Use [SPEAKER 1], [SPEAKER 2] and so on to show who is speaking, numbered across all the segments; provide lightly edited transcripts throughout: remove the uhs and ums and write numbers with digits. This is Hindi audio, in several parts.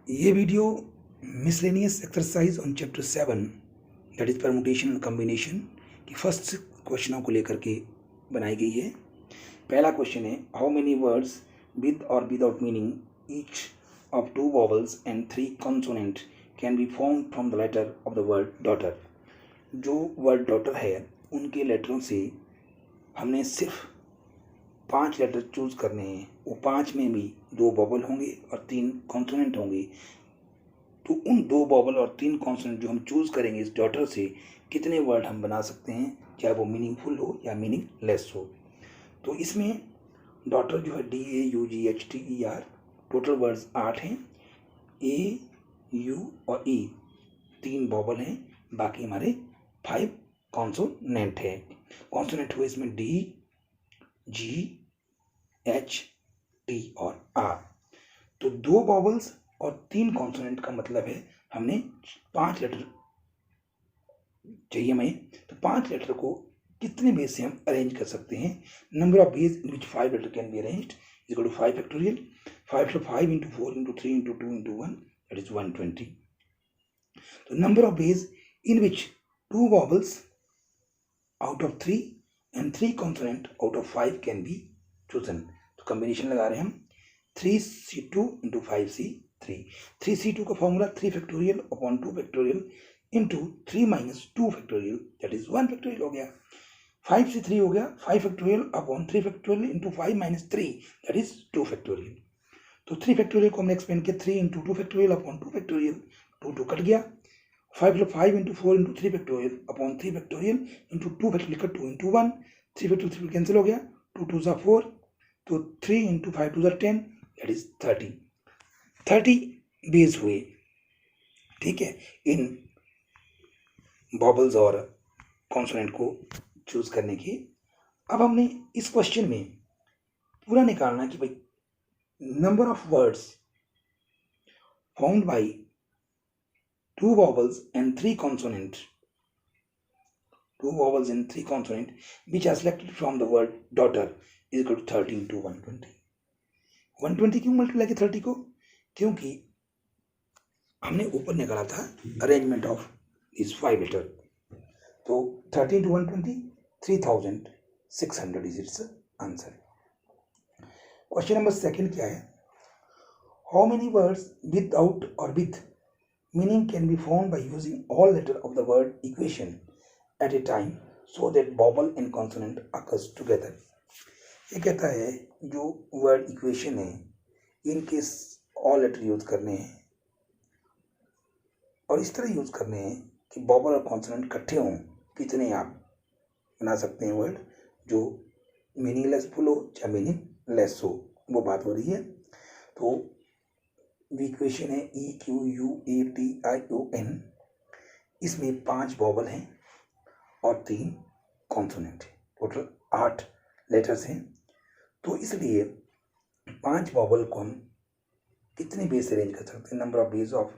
[SPEAKER 1] ये video miscellaneous exercise on chapter 7 that is permutation and combination की फर्स्ट क्वेश्चनों को लेकर के बनाई गई है। पहला क्वेश्चन है, हाउ मेनी वर्ड्स विद और without meaning each of 2 vowels and 3 consonant can be formed from the letter of the word daughter. जो वर्ड डॉटर है उनके लेटरों से हमने सिर्फ 5 लेटर चूज करने हैं। वो 5 में भी 2 वॉवल होंगे और 3 कॉन्सोनेंट होंगे। तो उन 2 वॉवल और 3 कॉन्सोनेंट जो हम चूज करेंगे इस डॉटर से कितने वर्ड हम बना सकते हैं, चाहे वो मीनिंगफुल हो या मीनिंगलेस हो। तो इसमें डॉटर जो है DAUGHTER, टोटल वर्ड्स 8 हैं। A, U और E 3 वॉवल हैं, बाकी हमारे 5 कॉन्सोनेंट है। कॉन्सोनेंट हुए इसमें D, G, H, T और R। तो 2 वॉवल्स और 3 कॉन्सोनेंट का मतलब है हमने 5 लेटर चाहिए हमें। तो 5 लेटर को कितने बेस से हम अरेंज कर सकते हैं। Number of ways in which 5 letter can be arranged is equal to 5 factorial. 5 × 5 × 4 × 3 × 2 × 1 that is 120। तो number of ways in which 2 vowels out of 3 and 3 consonant out of 5 can be chosen. तो कॉम्बिनेशन लगा रहे हैं हम 3C2 × 5C3। 3C2 का formula 3 factorial upon 2 factorial into 3 - 2 factorial that is 1 factorial हो गया। 5C3 हो गया 5 factorial upon 3 factorial into 5 - 3 that is 2 factorial. तो 3 फैक्टोरियल को हमने एक्सपेंड किया 3 × 2 फैक्टोरियल अपॉन 2 फैक्टोरियल, 2 कट गया। 5 × 5 × 4 × 3 factorial upon 3 factorial into 2 factorial का 2 × 1, 3 फैक्टोरियल 3 कैंसिल हो गया, 2 × 2 = 4, तो 3 × 5 × 2 = 10 दैट इज 30 बेस हुए। ठीक है, इन वॉवल्स और कॉन्सोनेंट को चूज करने की। अब हमने इस क्वेश्चन में पूरा निकालना कि भाई number of words found by 2 vowels and 3 consonant, 2 vowels and 3 consonant which are selected from the word daughter is equal to 30 × 120। 120 क्यों मल्टीप्लाई किया 30 को, क्योंकि हमने ऊपर निकाला था अरेंजमेंट ऑफ इस 5 लेटर। तो 30 × 120 3600 is its answer. Question number 2 क्या है, हाउ मेनी वर्ड्स विदाउट और with meaning can be found by using all letter of the word equation at a time so that vowel and consonant occurs together। ये कहता है जो वर्ड इक्वेशन है इनके ऑल लेटर यूज करने हैं और इस तरह यूज करने हैं कि वॉवल और कॉन्सोनेंट इकट्ठे हों। कितने आप बना सकते हैं वर्ड जो मीनिंगलेस फुल हो या मीनिंगलेस हो, वो बात हो रही है। तो इक्वेशन है EQUATION, इसमें 5 वॉवल हैं और 3 कॉन्सोनेंट है, टोटल 8 लेटर्स हैं। तो इसलिए 5 वॉवल को हम कितने बेस अरेंज कर सकते हैं। Number of base of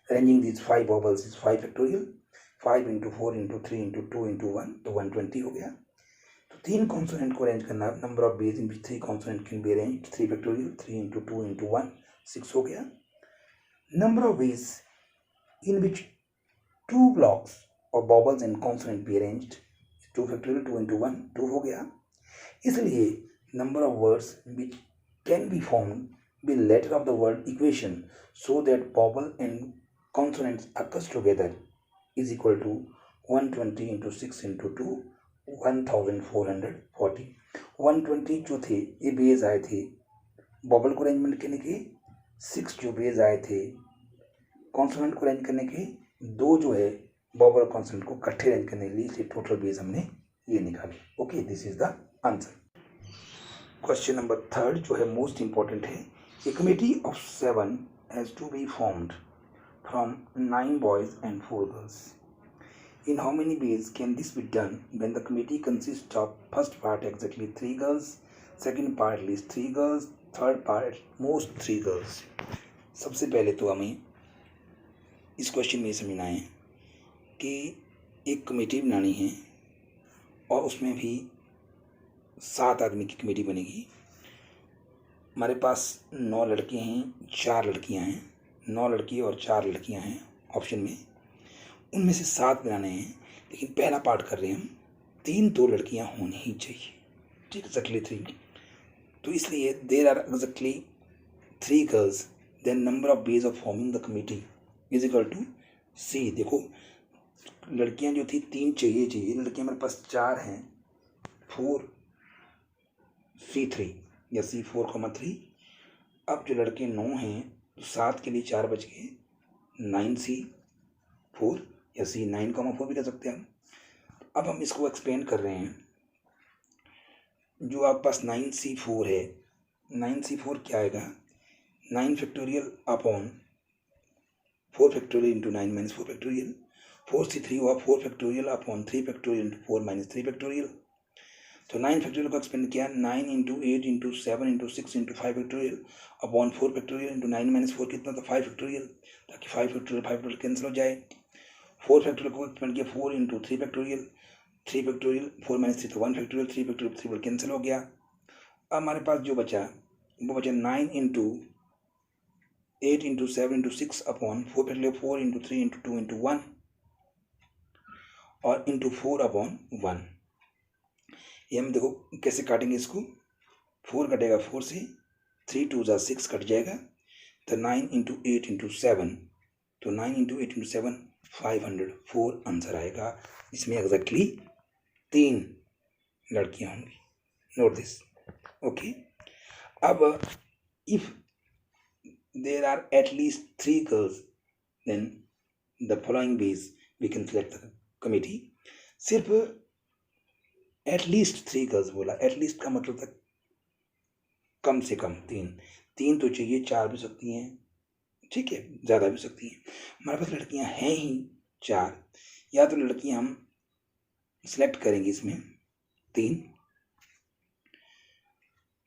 [SPEAKER 1] arranging this 5 vowels is 5 factorial, 5 × 4 × 3 × 2 × 1 तो 120 हो गया। तो 3 कॉन्सोनेंट को अरेंज करना, number of ways in which 3 consonant can be arranged 3 factorial, 3 × 2 × 1 6 हो गया। Number of ways in which 2 blocks और vowels and consonant be arranged 2 factorial, 2 × 1 2 हो गया। इसलिए number of words which can be formed with letter of the word equation so that vowel and consonants occurs together is equal to 120 × 6 × 2 1440। 120 जो थे ये बेस आए थे वॉवल को अरेंजमेंट करने के, 6 जो बेस आए थे कॉन्सोनेंट को अरेंज करने के, 2 जो है वॉवल और कॉन्सोनेंट को इकट्ठे अरेंज करने के लिए, इसलिए टोटल बेस हमने ये निकाली। Okay, this is the answer. Question number 3 जो है मोस्ट इंपॉर्टेंट है, a committee of 7 has to be formed from 9 boys and 4 girls. In how many ways can this be done when the committee consist of first part exactly 3 girls, second part at least 3 girls, third part at most 3 girls. सबसे पहले तो हमें इस क्वेश्चन में समझना है कि एक कमेटी बनानी है और उसमें भी 7 आदमी की कमेटी बनेगी। हमारे पास 9 लड़के हैं, 4 लड़कियां हैं, 9 लड़की और 4 लड़कियां हैं ऑप्शन में, उनमें से 7 बनाने हैं, लेकिन पहला पार्ट कर रहे हैं हम, 3 तो लड़कियां होनी ही चाहिए, ठीक, एक्जैक्टली 3। तो इसलिए there are exactly 3 girls, then number of ways of forming the committee is equal to C. देखो लड़कियां जो थी 3 चाहिए, लड़कियां मेरे पास 4 हैं, 4 C3 या C4,3। अब जो लड़के 9 हैं तो 7 के लिए 4 बच गए, 9C4 या C9,4 भी कह सकते हैं हम। अब हम इसको एक्सपेंड कर रहे हैं, जो आपके पास 9C4 है, 9C4 क्या आएगा, 9 factorial upon 4 factorial into 9 minus 4 factorial, 4C3 हुआ 4 factorial upon 3 factorial into 4 minus 3 factorial. तो 9 फैक्टोरियल को एक्सपेंड किया, 9 into 8 into 7 into 6 into 5 factorial upon 4 factorial into 9 minus 4 कितना, तो 5 फैक्टोरियल, ताकि 5 फैक्टोरियल कैंसिल हो जाए। 4 फैक्टोरियल को एक्सपेंड किया 4 इंटू 3 फैक्टोरियल, 3 फैक्टोरियल 4 माइनस 3 तो 1 फैक्टोरियल, 3 फैक्टोरियल 3 कैंसिल हो गया। अब हमारे पास जो बचा वो बचा 9 into 8 into 7 into 6 upon 4 factorial, 4 into 3 into 2 into 1 और इंटू 4 अपॉन 1। ये हम देखो कैसे काटेंगे इसको, 4 कटेगा 4 से, 3 2 जा 6 कट जाएगा, तो 9 इंटू 8 इंटू 7, तो 9 इंटू 8 इंटू 7 504 आंसर आएगा। इसमें एग्जैक्टली 3 लड़कियां होंगी, नोट दिस, ओके। अब if there are at least 3 girls then the following ways we can select the committee. सिर्फ एटलीस्ट 3 गर्ल्स बोला, एटलीस्ट का मतलब था कम से कम 3 तो चाहिए, 4 भी सकती हैं, ठीक है, ज़्यादा भी सकती हैं। हमारे पास लड़कियां हैं ही 4, या तो लड़कियां हम सिलेक्ट करेंगे इसमें 3,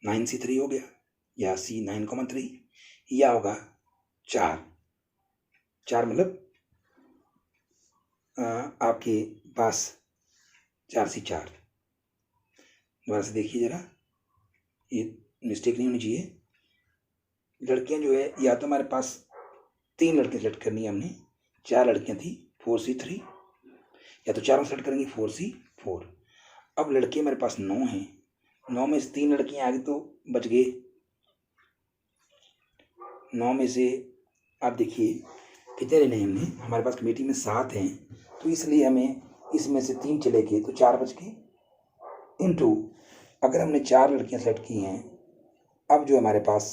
[SPEAKER 1] 9C3 हो गया, या C9,3, या होगा 4 मतलब आपके पास 4C4। दोबारा से देखिए जरा, ये मिस्टेक नहीं होनी चाहिए। लड़कियां जो है, या तो हमारे पास 3 लड़कियां सेलेक्ट करनी है हमने, 4 लड़कियां थी 4C3, या तो 4 सेलेक्ट करेंगे 4C4। अब लड़के मेरे पास 9 हैं, 9 में से 3 लड़कियां आ गई तो बच गए, 9 में से आप देखिए कितने लेने हमने, हमारे पास कमेटी में 7 हैं, तो इसलिए हमें इसमें से 3 चले गए तो 4 बच गए, इनटू अगर हमने 4 लड़कियां सेलेक्ट की हैं, अब जो हमारे पास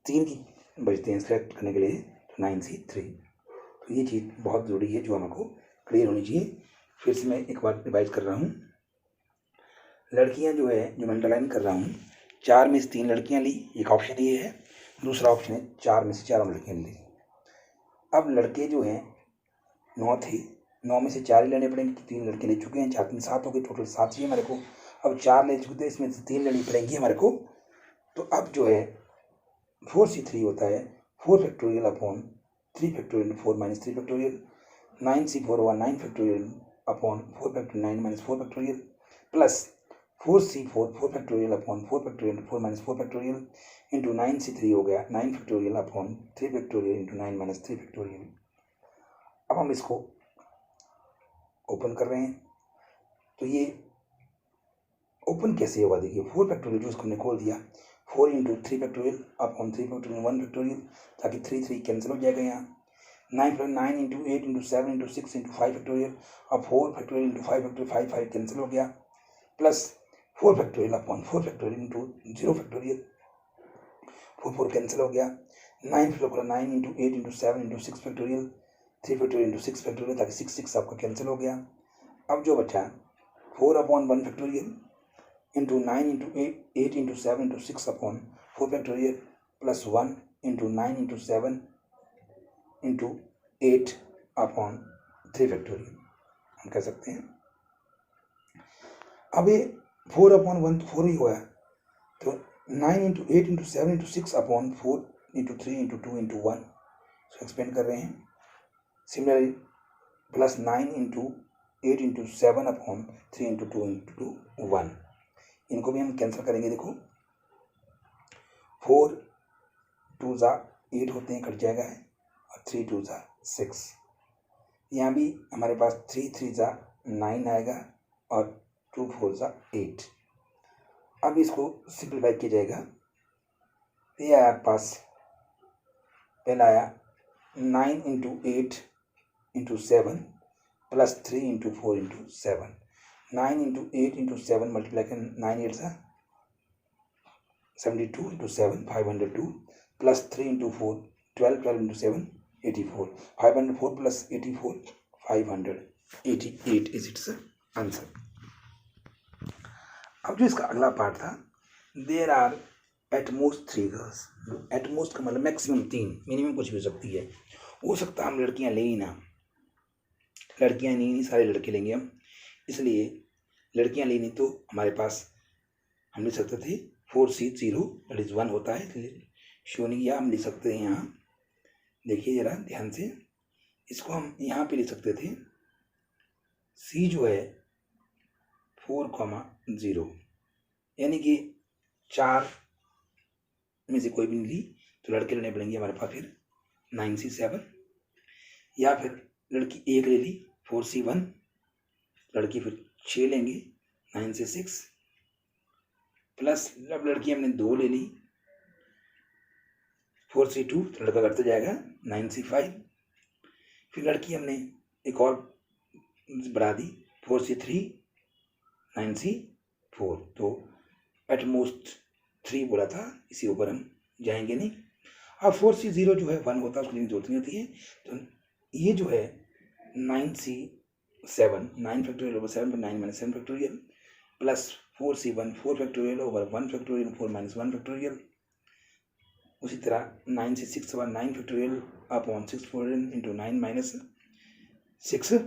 [SPEAKER 1] 3 की बचते हैं सेलेक्ट करने के लिए, तो 9C3। तो ये चीज़ बहुत ज़रूरी है जो हमको क्लियर होनी चाहिए। फिर से मैं एक बार रिवाइज कर रहा हूँ, लड़कियां जो है, जो मैं अंडरलाइन कर रहा हूँ, 4 में से 3 लड़कियां ली, एक ऑप्शन ये है, दूसरा ऑप्शन है 4 में से 4 लड़कियां ली। अब लड़के जो हैं 9 थे, 9 में से 4 ही लेने पड़ेंगे, तो 3 लड़के ले चुके हैं, 4 3 7 हो गए, टोटल 7 चाहिए हमारे को। अब 4 ले चुके थे, इसमें से 3 लेनी पड़ेंगी हमारे को, तो अब जो है 4C3 होता है 4 factorial upon 3 factorial 4 minus 3 factorial, 9C4 हुआ 9 factorial upon 4 factorial 9 minus 4 factorial, plus 4C4 4 factorial upon 4 factorial 4 minus 4 factorial into 9C3 हो गया 9 factorial upon 3 factorial into 9 minus 3 factorial. अब हम इसको ओपन कर रहे हैं, तो ये ओपन कैसे होगा, देखिए 4 फैक्टोरियल जो इसको हमने खोल दिया, 4 into 3 factorial upon 3 factorial 1 factorial, ताकि 3 3 कैंसिल हो जाएगा यहाँ, 9 into 8 into 7 into 6 into 5 factorial, अब 4 फैक्टोरियल इंटू 5 फैक्टोरियल 5 5 कैंसिल हो गया, plus 4 factorial upon 4 factorial into 0 factorial, 4 4 cancel हो गया, 9 into 8 into 7 into 6 factorial 3 factorial into 6 factorial, ताकि 6 6 आपका कैंसिल हो गया। अब जो बचा 4 upon 1 factorial into 9 into 8 into 7 into 6 upon 4 factorial plus 1 into 9 into 7 into 8 upon 3 factorial, हम कह सकते हैं। अब ये 4 अपॉन 1 तो 4 ही हुआ, तो 9 into 8 into 7 into 6 upon 4 into 3 into 2 into 1, सो एक्सपेंड कर रहे हैं। Similarly plus 9 into 8 into 7 upon 3 into 2 into 1, इनको भी हम कैंसिल करेंगे। देखो 4 2 8 होते हैं, कट जाएगा है, और 3 2 ज़ा 6। यहाँ भी हमारे पास 3 3 ज़ा 9 आएगा और 2 4 ज़ा 8। अब इसको सिंप्लीफाई किया जाएगा। ये आया आपके पास, पहला आया 9 into 8 into 7 plus 3 into 4 into 7। 9 into 8 into 7 multiply कर 9 8 ज़ा 72 into 7 502 plus 3 into 4 12 12 into 7 84 504 plus 84 588 is its answer. अब जो इसका अगला पार्ट था, there are at most 3 girls. At most का मतलब मैक्सिमम 3, मिनिमम कुछ भी हो सकती है। हो सकता है हम लड़कियां ले ही ना, लड़कियां नहीं सारे लड़के लेंगे हम, इसलिए लड़कियां लेनी तो हमारे पास हम लिख सकते थे 4C0 दैट इज 1 होता है शोनी, या हम लिख सकते हैं यहाँ, देखिए जरा ध्यान से, इसको हम यहाँ पे लिख सकते थे C जो है 4,0, यानी कि 4 में से कोई भी नहीं ली तो लड़के लेने पड़ेंगे हमारे पास फिर 9C7, या फिर लड़की एक ले ली 4C1, लड़की फिर 6 लेंगे 9C6, प्लस अब लड़की हमने 2 ले ली 4C2, तो लड़का करते जाएगा 9C5, फिर लड़की हमने एक और बढ़ा दी 4C3 9C4, तो एटमोस्ट 3 बोला था, इसी ऊपर हम जाएंगे नहीं। अब 4C0 जो है 1 होता है, उसकी जरूरत नहीं होती है, तो ये जो है 9C7 9 factorial over 7 9 minus 7 factorial plus 4C1 4 factorial over 1 factorial 4 minus 1 factorial, उसी तरह 9C6 over 9 factorial upon 6 factorial into 9 minus 6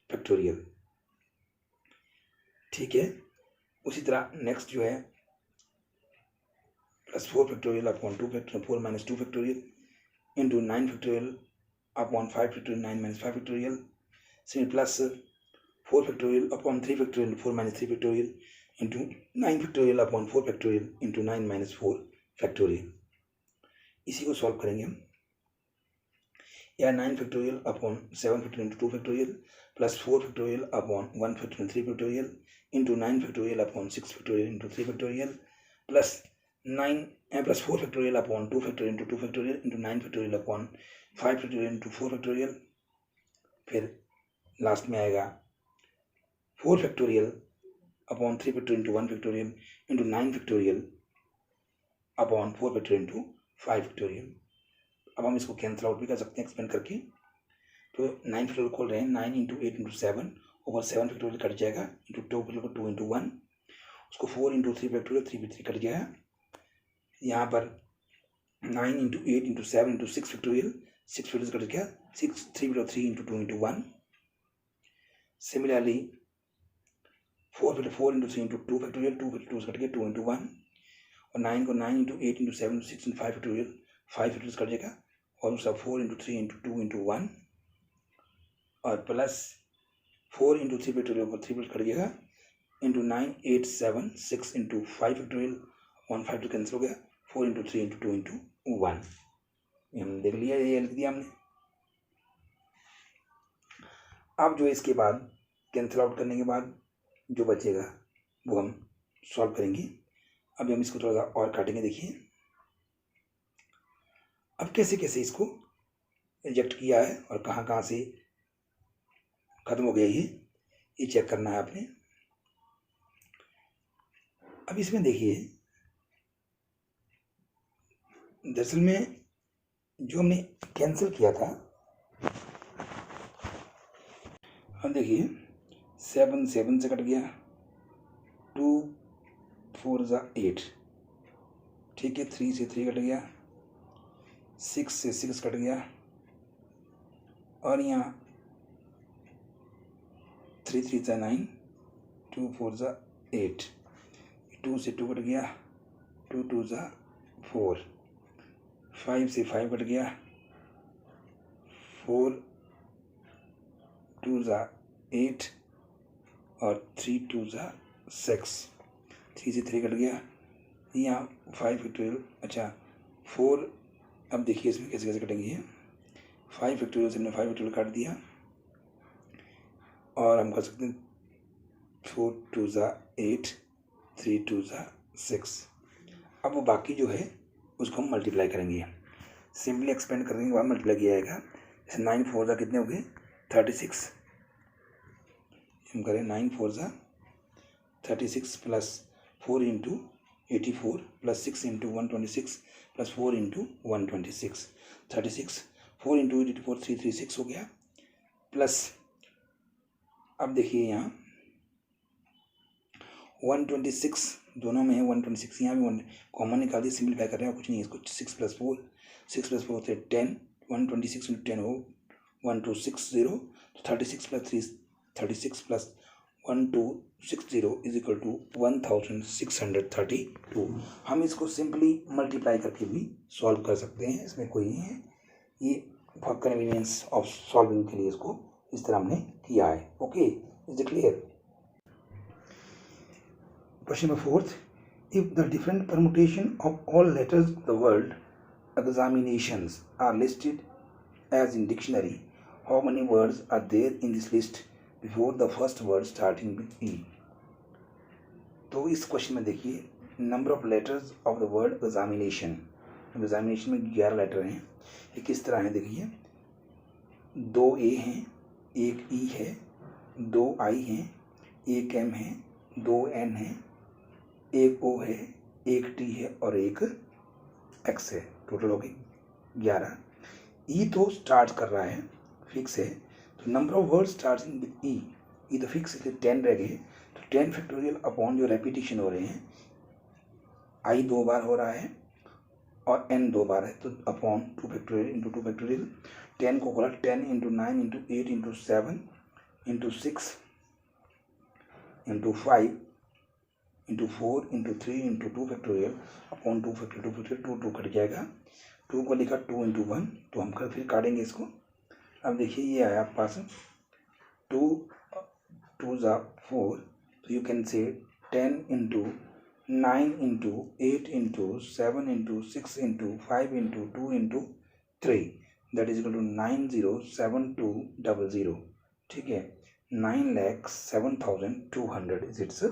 [SPEAKER 1] factorial. ठीक है, उसी तरह नेक्स्ट जो है plus 4 factorial upon 2 factorial 4 minus 2 factorial into 9 factorial upon 5 factorial 9 minus 5 factorial, same plus 4 factorial upon 3 factorial 4 minus 3 factorial into 9 factorial upon 4 factorial into 9 minus 4 factorial. इसी को सॉल्व करेंगे हम, या 9 factorial upon 7 factorial into 2 factorial plus 4 factorial upon 1 factorial 3 factorial into 9 factorial upon 6 factorial into 3 factorial plus 4 factorial upon 2 factorial into 2 factorial into 9 factorial upon 5 factorial into 4 factorial, फिर लास्ट में आएगा 4 factorial upon 3 factorial into 1 factorial into 9 factorial upon 4 factorial into 5 factorial. अब हम इसको कैंसिल आउट भी कर सकते हैं एक्सपेंड करके, तो 9 फैक्टोरियल खोल रहे हैं, 9 into 8 into 7 over 7 factorial cut जाएगा इंटू 2 फैक्टोरियल 2 इंटू 1, उसको 4 इंटू 3 फैक्टोरियल 3 भी 3 कट जाएगा, यहाँ पर 9 into 8 into 7 into 6 factorial 6 factorial cut गया 6 3 बटा 3 into 2 into 1, similarly 4 into 3 into 2 factorial 2 factorial cut गया 2 इंटू 1, और 9 को 9 into 8 into 7 into 6 into 5 factorial 5 factorial cut जाएगा, और उसका 4 इंटू 3 इंटू 2 इंटू 1, और प्लस 4 इंटू 3 फैक्टोरियल ऊपर 3 फैक्टोरियल कट जाएगा इंटू 9 8 7 6 इंटू 5 फैक्टोरियल 1 5 तो कैंसिल हो गया, 4 इंटू 3 इंटू 2 इंटू 1, ये हमने देख लिया, ये लिख दिया हमने। अब जो इसके बाद कैंसिल आउट करने के बाद जो बचेगा वो हम सॉल्व करेंगे। अभी हम इसको थोड़ा सा और काटेंगे, देखिए अब कैसे कैसे इसको रिजेक्ट किया है और कहाँ कहाँ से खत्म हो गया ये चेक करना है आपने। अब इसमें देखिए, दरअसल में जो हमने कैंसिल किया था, हम देखिए 7 7 से कट गया, 2 4 ज़ा 8, ठीक है, 3 से 3 कट गया, 6 से 6 कट गया, और यहाँ 3 3 ज़ा 9, 2 4 ज़ा 8, 2 से 2 कट गया, 2 2 ज़ा 4, 5 से 5 कट गया, 4 2 ज़ा 8, और 3 2 ज़ा 6, 3 से 3 कट गया, यहाँ 5 फैक्टोरियल, अच्छा 4, अब देखिए इसमें कैसे कैसे कटेंगे, 5 फैक्टोरियल से हमने 5 फैक्टोरियल काट दिया और हम कर सकते हैं 4 2 ज़ा 8 3 2 ज़ा 6। अब वो बाकी जो है उसको हम मल्टीप्लाई करेंगे, सिंपली एक्सपेंड करने के बाद मल्टीप्लाई किया जाएगा। जैसे 9 4 ज़ा कितने हो गए 36, हम करें 9 4 ज़ा 36 plus 4 into 84 plus 6 into 126 plus 4 into 126, 36 4 into 84 336 हो गया। प्लस अब देखिए यहाँ 126 दोनों में है, 126 यहाँ भी 1 कॉमन निकाल दिया, सिंपलीफाई कर रहे हैं, कुछ नहीं है इसको। 6 प्लस 4 होते 10, 126 इंटू 10 हो 1260, तो 36 plus 3 36 plus 1260 is equal to 1632। हम इसको सिंपली मल्टीप्लाई करके भी सॉल्व कर सकते हैं, इसमें कोई नहीं है, ये फॉर कन्वीनियंस ऑफ सॉल्विंग के लिए इसको इस तरह हमने किया है। Okay, is it clear? Question number 4. If the different permutation of all letters of the word examinations are listed as in dictionary, how many words are there in this list before the first word starting with E? तो इस क्वेश्चन में देखिए number of letters of the word examination, examination में 11 लेटर हैं। ये किस तरह है देखिए, 2 A हैं, 1 E है, 2 I हैं, 1 M है, 2 N है, 1 O है, 1 T है और 1 X है, टोटल हो गई 11। ई तो स्टार्ट कर रहा है, फिक्स है, तो number of word starting with E तो फिक्स है, 10 रह गए, तो 10 फैक्टोरियल अपॉन जो रेपिटेशन हो रहे हैं, आई 2 बार हो रहा है और n 2 बार है, तो अपॉन 2 फैक्टोरियल इंटू 2 फैक्टोरियल। 10 को खोला, 10 into 9 into 8 into 7 into 6 into 5 into 4 into 3 into 2 factorial upon 2 factorial 2 cut जाएगा, 2 को लिखा 2 इंटू 1, तो हम फिर काटेंगे इसको। अब देखिए ये आया आपके पास 2 2 ज़ा 4, तो you can say 10 into 9 into 8 into 7 into 6 into 5 into 2 into 3, that is equal to 907200। ठीक है, 9,07,200 इज इट्स